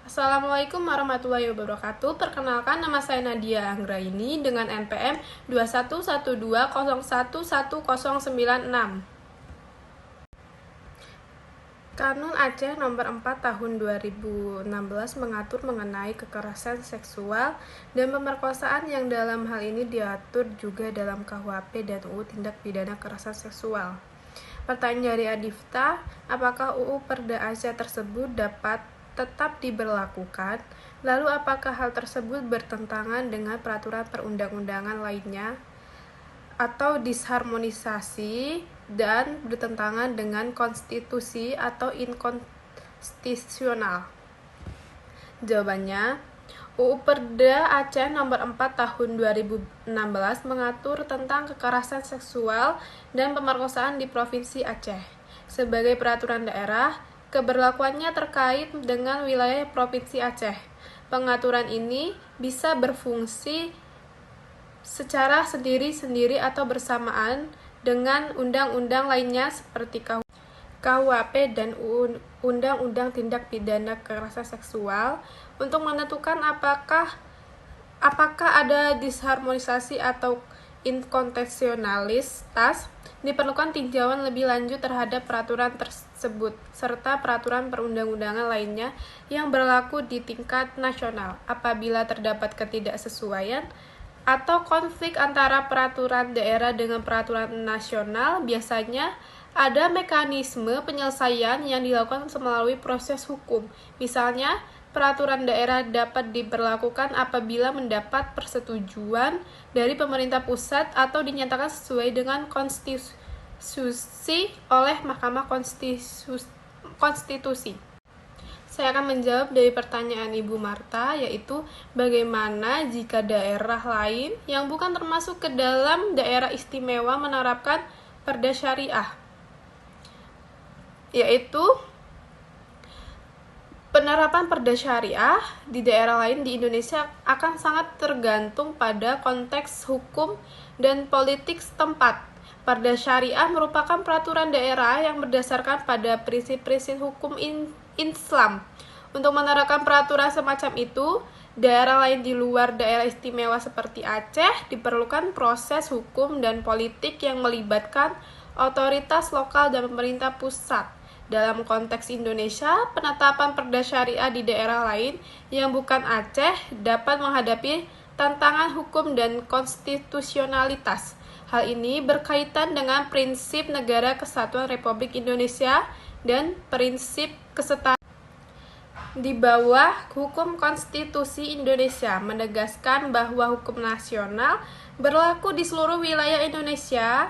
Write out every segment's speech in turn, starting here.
Assalamualaikum warahmatullahi wabarakatuh. Perkenalkan, nama saya Nadia Anggraini dengan NPM 2112011096. Kanun Aceh nomor 4 tahun 2016 mengatur mengenai kekerasan seksual dan pemerkosaan yang dalam hal ini diatur juga dalam KUHP dan UU Tindak Pidana Kekerasan Seksual. Pertanyaan dari Adifta, apakah UU Perda Aceh tersebut dapat tetap diberlakukan? Lalu apakah hal tersebut bertentangan dengan peraturan perundang-undangan lainnya atau disharmonisasi dan bertentangan dengan konstitusi atau inkonstitusional? Jawabannya, UU Perda Aceh nomor 4 tahun 2016 mengatur tentang kekerasan seksual dan pemerkosaan di Provinsi Aceh. Sebagai peraturan daerah, keberlakuannya terkait dengan wilayah Provinsi Aceh. Pengaturan ini bisa berfungsi secara sendiri-sendiri atau bersamaan dengan undang-undang lainnya seperti KUHP dan Undang-Undang Tindak Pidana Kekerasan Seksual untuk menentukan apakah ada disharmonisasi atau inkonstitusionalitas. Diperlukan tinjauan lebih lanjut terhadap peraturan tersebut serta peraturan perundang-undangan lainnya yang berlaku di tingkat nasional. Apabila terdapat ketidaksesuaian atau konflik antara peraturan daerah dengan peraturan nasional, biasanya ada mekanisme penyelesaian yang dilakukan melalui proses hukum. Misalnya, peraturan daerah dapat diberlakukan apabila mendapat persetujuan dari pemerintah pusat atau dinyatakan sesuai dengan konstitusi oleh Mahkamah Konstitusi. Saya akan menjawab dari pertanyaan Ibu Marta, yaitu bagaimana jika daerah lain yang bukan termasuk ke dalam daerah istimewa menerapkan Perda Syariah, yaitu penerapan Perda Syariah di daerah lain di Indonesia akan sangat tergantung pada konteks hukum dan politik setempat. Perda Syariah merupakan peraturan daerah yang berdasarkan pada prinsip-prinsip hukum Islam. Untuk menerapkan peraturan semacam itu, daerah lain di luar daerah istimewa seperti Aceh diperlukan proses hukum dan politik yang melibatkan otoritas lokal dan pemerintah pusat. Dalam konteks Indonesia, penetapan Perda Syariah di daerah lain yang bukan Aceh dapat menghadapi tantangan hukum dan konstitusionalitas. Hal ini berkaitan dengan prinsip Negara Kesatuan Republik Indonesia dan prinsip kesetaraan di bawah hukum konstitusi Indonesia, menegaskan bahwa hukum nasional berlaku di seluruh wilayah Indonesia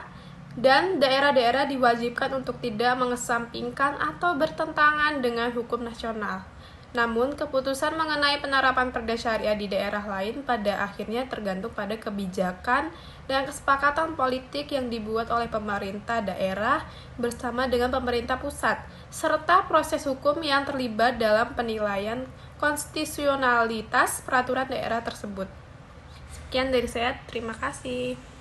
dan daerah-daerah diwajibkan untuk tidak mengesampingkan atau bertentangan dengan hukum nasional. Namun, keputusan mengenai penerapan Perda Syariah di daerah lain pada akhirnya tergantung pada kebijakan dan kesepakatan politik yang dibuat oleh pemerintah daerah bersama dengan pemerintah pusat, serta proses hukum yang terlibat dalam penilaian konstitusionalitas peraturan daerah tersebut. Sekian dari saya, terima kasih.